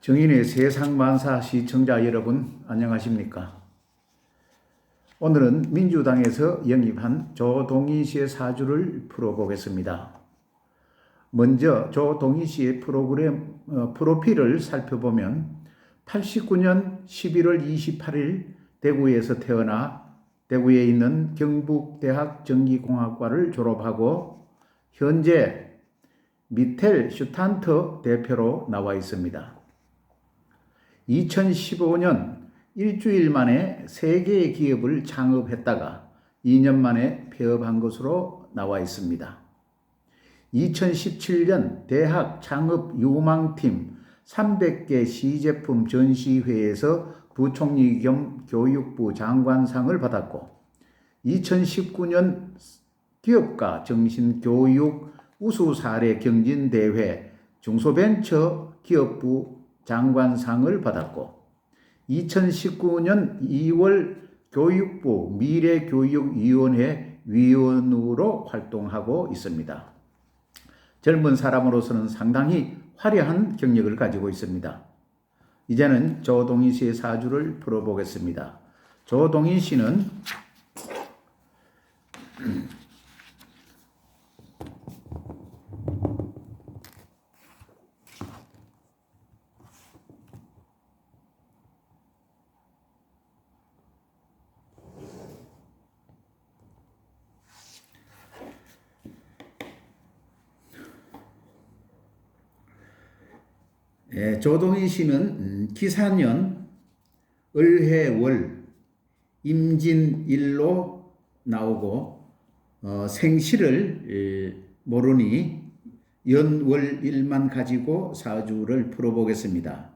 정인의 세상만사 시청자 여러분 안녕하십니까? 오늘은 민주당에서 영입한 조동희 씨의 사주를 풀어보겠습니다. 먼저 조동희 씨의 프로필을 살펴보면 89년 11월 28일 대구에서 태어나 대구에 있는 경북대학 전기공학과를 졸업하고 현재 미텔 슈탄트 대표로 나와 있습니다. 2015년 일주일 만에 3개의 기업을 창업했다가 2년 만에 폐업한 것으로 나와 있습니다. 2017년 대학 창업 유망팀 300개 시제품 전시회에서 부총리 겸 교육부 장관상을 받았고 2019년 기업가 정신교육 우수사례 경진대회 중소벤처 기업부 장관상을 받았고 2019년 2월 교육부 미래교육위원회 위원으로 활동하고 있습니다. 젊은 사람으로서는 상당히 화려한 경력을 가지고 있습니다. 이제는 조동희 씨의 사주를 풀어보겠습니다. 조동희 씨는 조동희 씨는 기사년 을해월 임진일로 나오고 생시를 모르니 연월일만 가지고 사주를 풀어보겠습니다.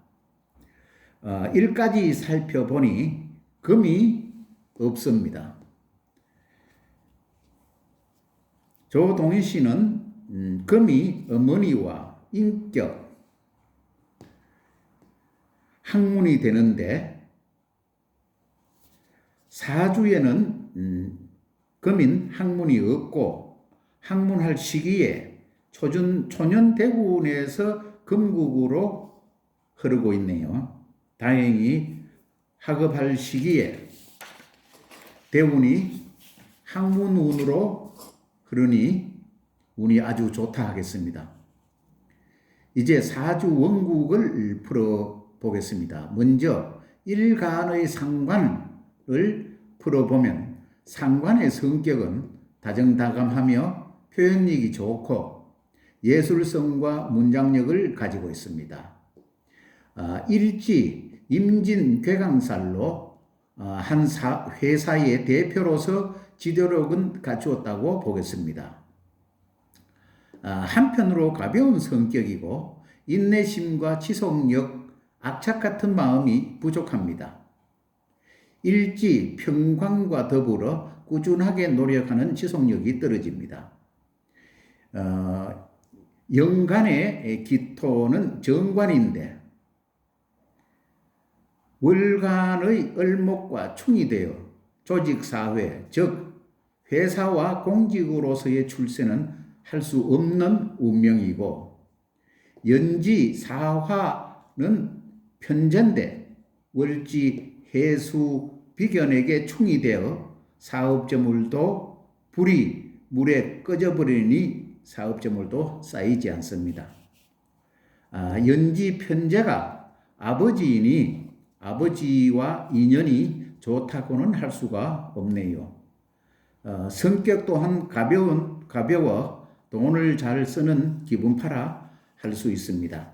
일까지 살펴보니 금이 없습니다. 조동희 씨는 금이 어머니와 인격, 학문이 되는데 사주에는 금인 학문이 없고 학문할 시기에 초년대군에서 금국으로 흐르고 있네요. 다행히 학업할 시기에 대운이 학문운으로 흐르니 운이 아주 좋다 하겠습니다. 이제 사주 원국을 풀어보겠습니다. 먼저 일간의 상관을 풀어보면 상관의 성격은 다정다감하며 표현력이 좋고 예술성과 문장력을 가지고 있습니다. 일지 임진괴강살로 한 회사의 대표로서 지도력은 갖추었다고 보겠습니다. 한편으로 가벼운 성격이고 인내심과 지속력, 악착 같은 마음이 부족합니다. 일지 평관과 더불어 꾸준하게 노력하는 지속력이 떨어집니다. 연간의 기토는 정관인데 월간의 을목과 충이 되어 조직사회, 즉 회사와 공직으로서의 출세는 할 수 없는 운명이고 연지 사화는 편제인데 월지 해수 비견에게 충이 되어 사업저물도 불이 물에 꺼져버리니 사업저물도 쌓이지 않습니다. 연지 편제가 아버지이니 아버지와 인연이 좋다고는 할 수가 없네요. 성격 또한 가벼워 돈을 잘 쓰는 기분파라 할 수 있습니다.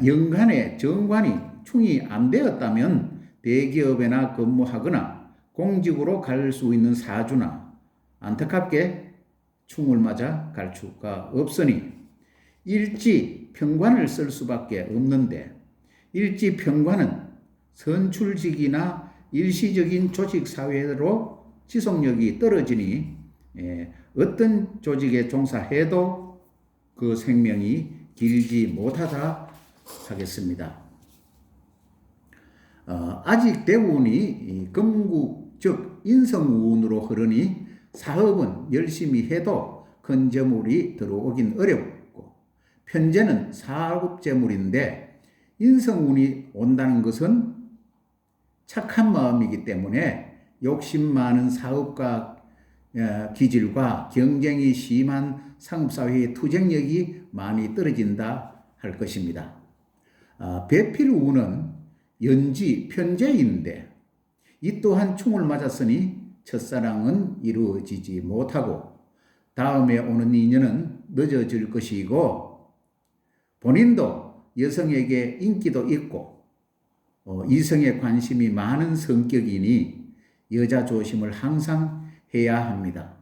연간에 정관이 충이 안 되었다면 대기업에나 근무하거나 공직으로 갈 수 있는 사주나 안타깝게 충을 맞아 갈 수가 없으니 일지 평관을 쓸 수밖에 없는데 일지 평관은 선출직이나 일시적인 조직사회로 지속력이 떨어지니 어떤 조직에 종사해도 그 생명이 길지 못하다 하겠습니다. 아직 대운이 금국 즉 인성운으로 흐르니 사업은 열심히 해도 큰 저물이 들어오긴 어렵고 편재는 사업재물인데 인성운이 온다는 것은 착한 마음이기 때문에 욕심 많은 사업가 기질과 경쟁이 심한 상업사회의 투쟁력이 많이 떨어진다 할 것입니다. 배필운은 연지 편재인데 이 또한 충을 맞았으니 첫사랑은 이루어지지 못하고 다음에 오는 인연은 늦어질 것이고 본인도 여성에게 인기도 있고 이성에 관심이 많은 성격이니 여자 조심을 항상 해야 합니다.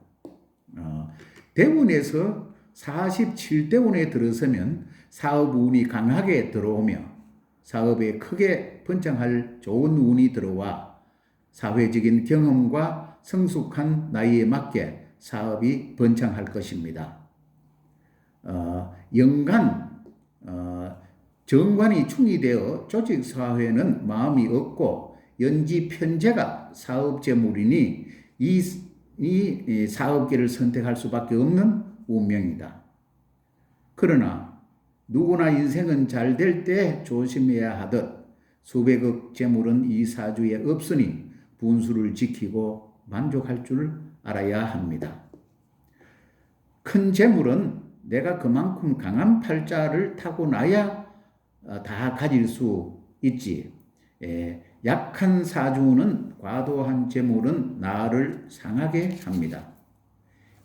대운에서 47대운에 들어서면 사업운이 강하게 들어오며 사업에 크게 번창할 좋은 운이 들어와 사회적인 경험과 성숙한 나이에 맞게 사업이 번창할 것입니다. 연간 정관이 충이 되어 조직사회는 마음이 없고 연지 편재가 사업재물이니 이 사업계를 선택할 수밖에 없는 운명이다. 그러나 누구나 인생은 잘 될 때 조심해야 하듯 수백억 재물은 이 사주에 없으니 분수를 지키고 만족할 줄 알아야 합니다. 큰 재물은 내가 그만큼 강한 팔자를 타고나야 다 가질 수 있지. 약한 사주는 과도한 재물은 나를 상하게 합니다.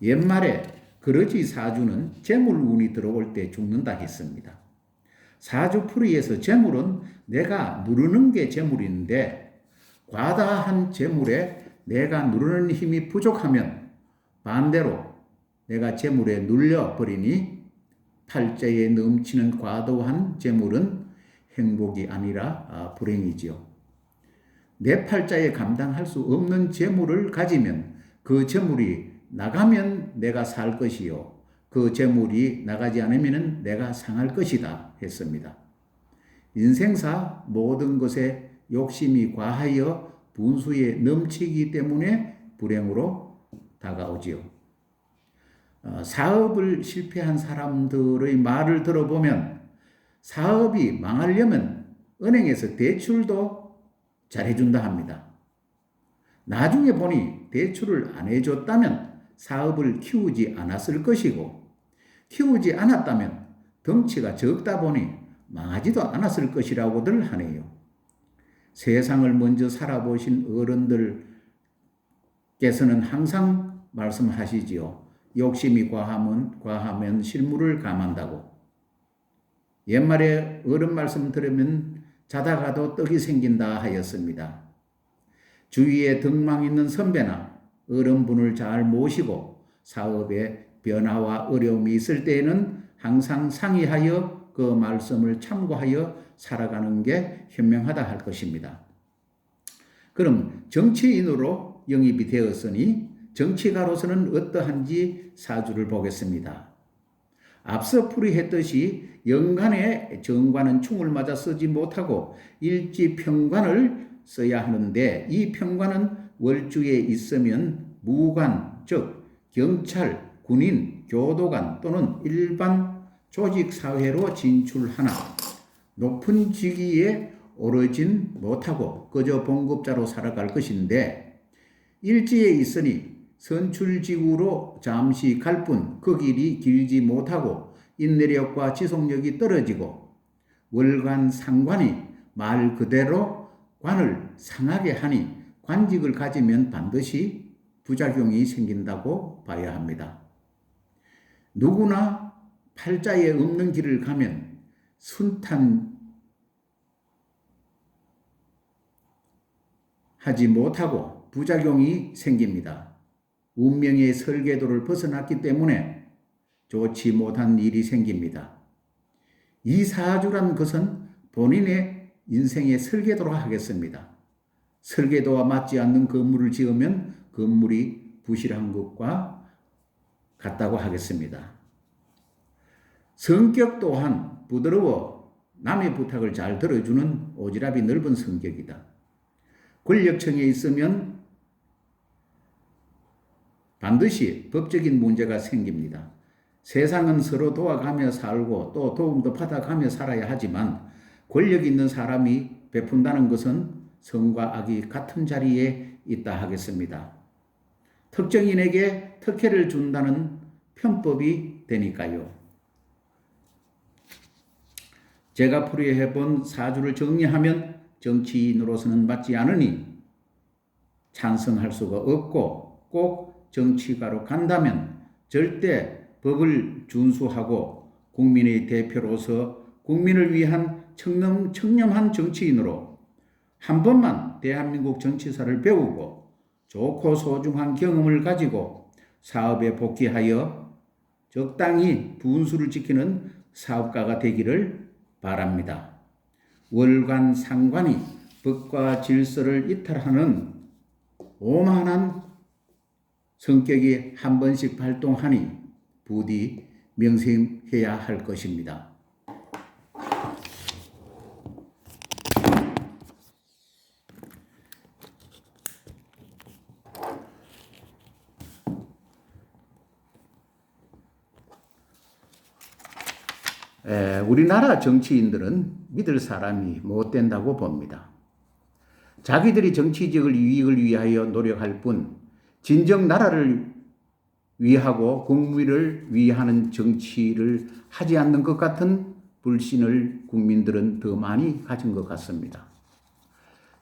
옛말에 그러지 사주는 재물운이 들어올 때 죽는다 했습니다. 사주풀이에서 재물은 내가 누르는 게 재물인데 과다한 재물에 내가 누르는 힘이 부족하면 반대로 내가 재물에 눌려버리니 팔자에 넘치는 과도한 재물은 행복이 아니라 불행이지요. 내 팔자에 감당할 수 없는 재물을 가지면 그 재물이 나가면 내가 살 것이요. 그 재물이 나가지 않으면 내가 상할 것이다 했습니다. 인생사 모든 것에 욕심이 과하여 분수에 넘치기 때문에 불행으로 다가오지요. 사업을 실패한 사람들의 말을 들어보면 사업이 망하려면 은행에서 대출도 잘해준다 합니다. 나중에 보니 대출을 안 해줬다면 사업을 키우지 않았을 것이고 키우지 않았다면 덩치가 적다 보니 망하지도 않았을 것이라고들 하네요. 세상을 먼저 살아보신 어른들께서는 항상 말씀하시지요. 욕심이 과하면 실물을 감한다고. 옛말에 어른 말씀 들으면 자다가도 떡이 생긴다 하였습니다. 주위에 덕망 있는 선배나 어른분을 잘 모시고 사업에 변화와 어려움이 있을 때에는 항상 상의하여 그 말씀을 참고하여 살아가는 게 현명하다 할 것입니다. 그럼 정치인으로 영입이 되었으니 정치가로서는 어떠한지 사주를 보겠습니다. 앞서 풀이했듯이 연간에 정관은 충을 맞아 쓰지 못하고 일지평관을 써야 하는데 이 평관은 월주에 있으면 무관, 즉 경찰, 군인, 교도관 또는 일반 조직사회로 진출하나 높은 직위에 오르진 못하고 그저 봉급자로 살아갈 것인데 일지에 있으니 선출직으로 잠시 갈 뿐 그 길이 길지 못하고 인내력과 지속력이 떨어지고 월관 상관이 말 그대로 관을 상하게 하니 관직을 가지면 반드시 부작용이 생긴다고 봐야 합니다. 누구나 팔자에 없는 길을 가면 순탄하지 못하고 부작용이 생깁니다. 운명의 설계도를 벗어났기 때문에 좋지 못한 일이 생깁니다. 이 사주란 것은 본인의 인생의 설계도로 하겠습니다. 설계도와 맞지 않는 건물을 지으면 건물이 부실한 것과 같다고 하겠습니다. 성격 또한 부드러워 남의 부탁을 잘 들어주는 오지랖이 넓은 성격이다. 권력층에 있으면 반드시 법적인 문제가 생깁니다. 세상은 서로 도와가며 살고 또 도움도 받아가며 살아야 하지만 권력 있는 사람이 베푼다는 것은 선과 악이 같은 자리에 있다 하겠습니다. 특정인에게 특혜를 준다는 편법이 되니까요. 제가 풀이해본 사주를 정리하면 정치인으로서는 맞지 않으니 찬성할 수가 없고 꼭 정치가로 간다면 절대 법을 준수하고 국민의 대표로서 국민을 위한 청렴한 정치인으로 한 번만 대한민국 정치사를 배우고 좋고 소중한 경험을 가지고 사업에 복귀하여 적당히 분수를 지키는 사업가가 되기를 바랍니다. 월간 상관이 법과 질서를 이탈하는 오만한 성격이 한 번씩 발동하니 부디 명심해야 할 것입니다. 우리나라 정치인들은 믿을 사람이 못 된다고 봅니다. 자기들이 정치적을 이익을 위하여 노력할 뿐 진정 나라를 위하고 국민을 위하는 정치를 하지 않는 것 같은 불신을 국민들은 더 많이 가진 것 같습니다.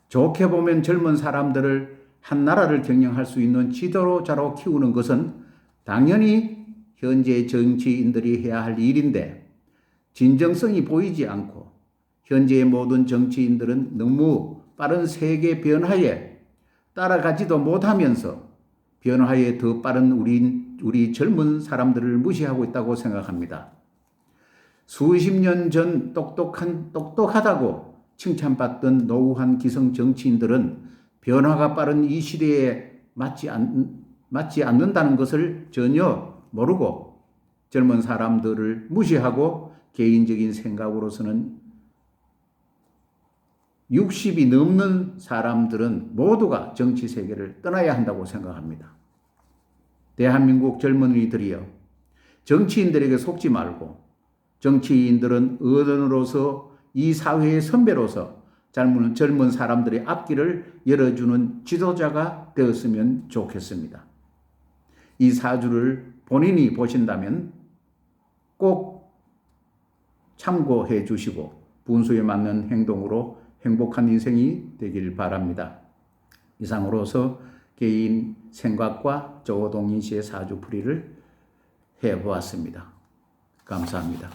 좋게 보면 젊은 사람들을 한 나라를 경영할 수 있는 지도자로 키우는 것은 당연히 현재 정치인들이 해야 할 일인데 진정성이 보이지 않고 현재의 모든 정치인들은 너무 빠른 세계 변화에 따라가지도 못하면서 변화에 더 빠른 우리 젊은 사람들을 무시하고 있다고 생각합니다. 수십 년 전 똑똑하다고 칭찬받던 노후한 기성 정치인들은 변화가 빠른 이 시대에 맞지 않는다는 것을 전혀 모르고 젊은 사람들을 무시하고 개인적인 생각으로서는 60이 넘는 사람들은 모두가 정치 세계를 떠나야 한다고 생각합니다. 대한민국 젊은이들이여, 정치인들에게 속지 말고 정치인들은 어른으로서 이 사회의 선배로서 젊은 사람들의 앞길을 열어주는 지도자가 되었으면 좋겠습니다. 이 사주를 본인이 보신다면 꼭 참고해 주시고 분수에 맞는 행동으로 행복한 인생이 되길 바랍니다. 이상으로서 개인 생각과 조동인 씨의 사주풀이를 해보았습니다. 감사합니다.